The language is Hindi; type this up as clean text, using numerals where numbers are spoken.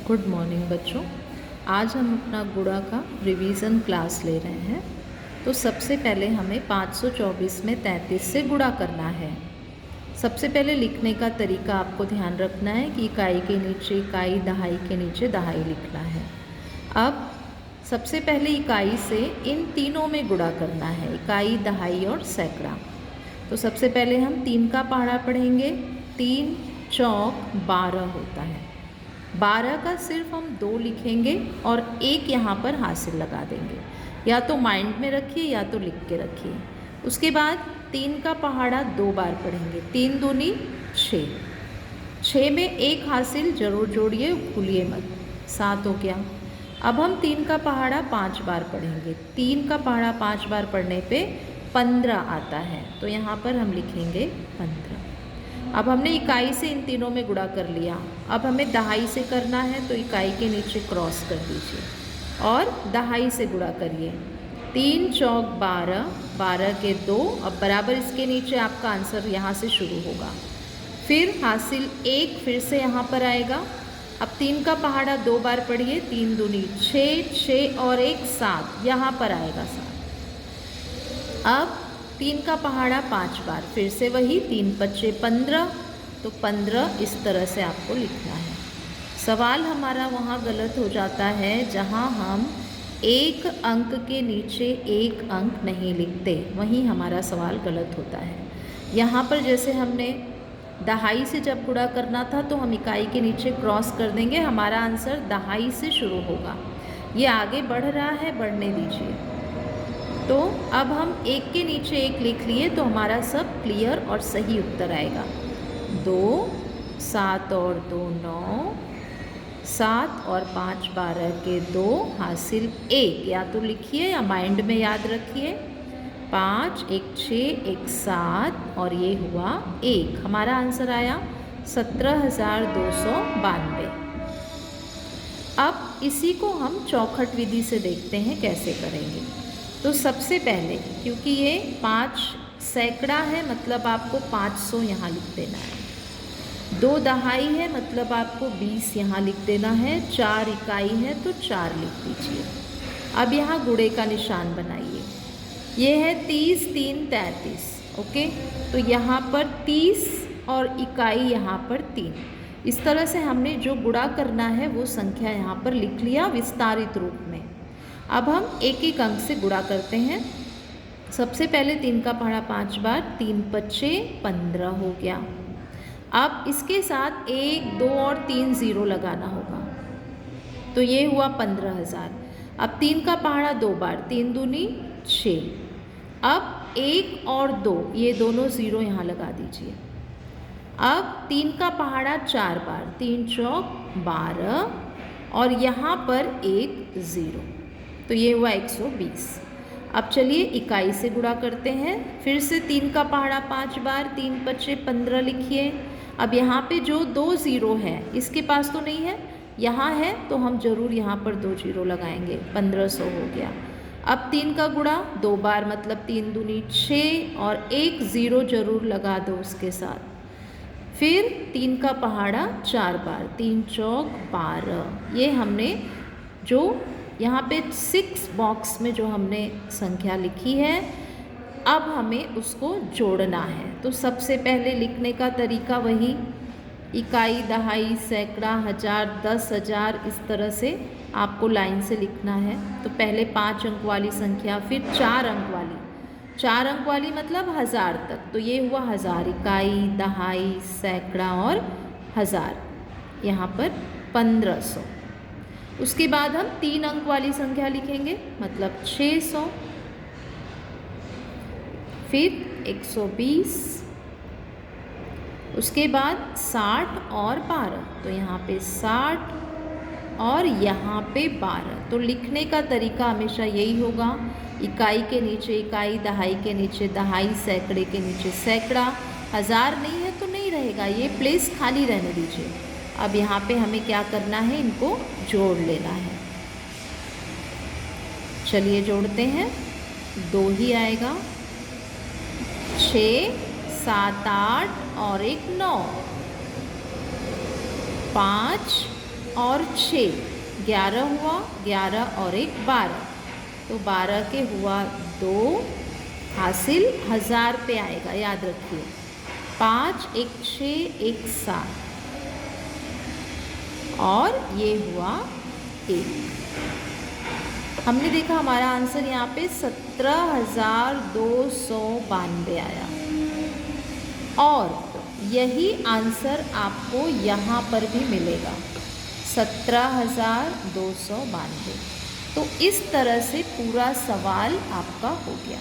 गुड मॉर्निंग बच्चों। आज हम अपना गुणा का रिवीजन क्लास ले रहे हैं। तो सबसे पहले हमें 524 में 33 से गुणा करना है। सबसे पहले लिखने का तरीका आपको ध्यान रखना है कि इकाई के नीचे इकाई, दहाई के नीचे दहाई लिखना है। अब सबसे पहले इकाई से इन तीनों में गुणा करना है, इकाई, दहाई और सैकड़ा। तो सबसे पहले हम 3 का पहाड़ा पढ़ेंगे। 3 चौक 12 होता है। 12 का सिर्फ हम 2 लिखेंगे और 1 यहाँ पर हासिल लगा देंगे। या तो माइंड में रखिए या तो लिख के रखिए। उसके बाद 3 का पहाड़ा 2 बार पढ़ेंगे। 3 दूनी 6, 6 में 1 हासिल जरूर जोड़िए, भूलिए मत। 7 हो गया। अब हम 3 का पहाड़ा 5 बार पढ़ेंगे। 3 का पहाड़ा 5 बार पढ़ने पे 15 आता है, तो यहाँ पर हम लिखेंगे 15। अब हमने इकाई से इन तीनों में गुणा कर लिया। अब हमें दहाई से करना है, तो इकाई के नीचे क्रॉस कर दीजिए और दहाई से गुणा करिए। 3 चौक 12, 12 के 2। अब बराबर इसके नीचे आपका आंसर यहाँ से शुरू होगा। फिर हासिल 1 फिर से यहाँ पर आएगा। अब 3 का पहाड़ा 2 बार पढ़िए। 3 दूनी 6, 6 और 1 7, यहाँ पर आएगा 7। अब 3 का पहाड़ा 5 बार, फिर से वही 3 पच्चे 15, तो 15 इस तरह से आपको लिखना है। सवाल हमारा वहाँ गलत हो जाता है जहाँ हम 1 अंक के नीचे 1 अंक नहीं लिखते, वहीं हमारा सवाल गलत होता है। यहाँ पर जैसे हमने दहाई से जब गुणा करना था तो हम इकाई के नीचे क्रॉस कर देंगे, हमारा आंसर दहाई से शुरू होगा। ये आगे बढ़ रहा है, बढ़ने दीजिए। तो अब हम 1 के नीचे 1 लिख लिए तो हमारा सब क्लियर और सही उत्तर आएगा। 2, 7 और 2 9, 7 और 5 12 के 2 हासिल 1। या तो लिखिए या माइंड में याद रखिए। 5, 1 6, 1 7 और ये हुआ 1। हमारा आंसर आया 17,292। अब इसी को हम चौखट विधि से देखते हैं कैसे करेंगे। तो सबसे पहले, क्योंकि ये 5 सैकड़ा है, मतलब आपको 500 यहाँ लिख देना है। 2 दहाई है, मतलब आपको 20 यहाँ लिख देना है। 4 इकाई है तो 4 लिख दीजिए। अब यहाँ गुणे का निशान बनाइए। ये है 30, 3 33। ओके, तो यहाँ पर 30 और इकाई यहाँ पर 3। इस तरह से हमने जो गुणा करना है वो संख्या यहाँ पर लिख लिया विस्तारित रूप में। अब हम एक एक अंक से गुणा करते हैं। सबसे पहले 3 का पहाड़ा 5 बार, 3 पच्चे 15 हो गया। अब इसके साथ 1 2 और 3 0 लगाना होगा, तो ये हुआ 15,000। अब 3 का पहाड़ा 2 बार, 3 दूनी 6। अब 1 और 2, ये दोनों 0 यहाँ लगा दीजिए। अब 3 का पहाड़ा 4 बार, 3 चौक 12 और यहाँ पर 1 0, तो ये हुआ 120। अब चलिए इकाई से गुणा करते हैं। फिर से 3 का पहाड़ा 5 बार, 3 पच्चे 15 लिखिए। अब यहाँ पे जो 2 0 है, इसके पास तो नहीं है, यहाँ है तो हम जरूर यहाँ पर 2 0 लगाएंगे। 1500 हो गया। अब 3 का गुणा 2 बार, मतलब 3 दूनी 6 और 1 0 जरूर लगा दो उसके साथ। फिर 3 का पहाड़ा 4 बार, 3 चौक 12। ये हमने जो यहाँ पे 6 बॉक्स में जो हमने संख्या लिखी है, अब हमें उसको जोड़ना है। तो सबसे पहले लिखने का तरीका वही, इकाई, दहाई, सैकड़ा, हजार, 10,000, इस तरह से आपको लाइन से लिखना है। तो पहले 5 अंक वाली संख्या, फिर 4 अंक वाली। 4 अंक वाली मतलब 1000 तक, तो ये हुआ 1000। इकाई, दहाई, सैकड़ा और हजार, यहाँ पर 1500। उसके बाद हम 3 अंक वाली संख्या लिखेंगे, मतलब 600, फिर 120, उसके बाद 60 और 12, तो यहाँ पे 60 और यहाँ पे 12। तो लिखने का तरीका हमेशा यही होगा, इकाई के नीचे इकाई, दहाई के नीचे दहाई, सैकड़े के नीचे सैकड़ा। 1000 नहीं है तो नहीं रहेगा, ये प्लेस खाली रहने दीजिए। अब यहाँ पे हमें क्या करना है, इनको जोड़ लेना है। चलिए जोड़ते हैं। 2 ही आएगा, 6 7 8 और 1 9, 5 और 6, 11 हुआ, 11 और 1 12, तो 12 के हुआ 2, हासिल 1000 पे आएगा, याद रखिए। 5, 1 6, 1 7 और ये हुआ 1। हमने देखा हमारा आंसर यहाँ पे 17,292 आया। और यही आंसर आपको यहाँ पर भी मिलेगा, 17,292। तो इस तरह से पूरा सवाल आपका हो गया।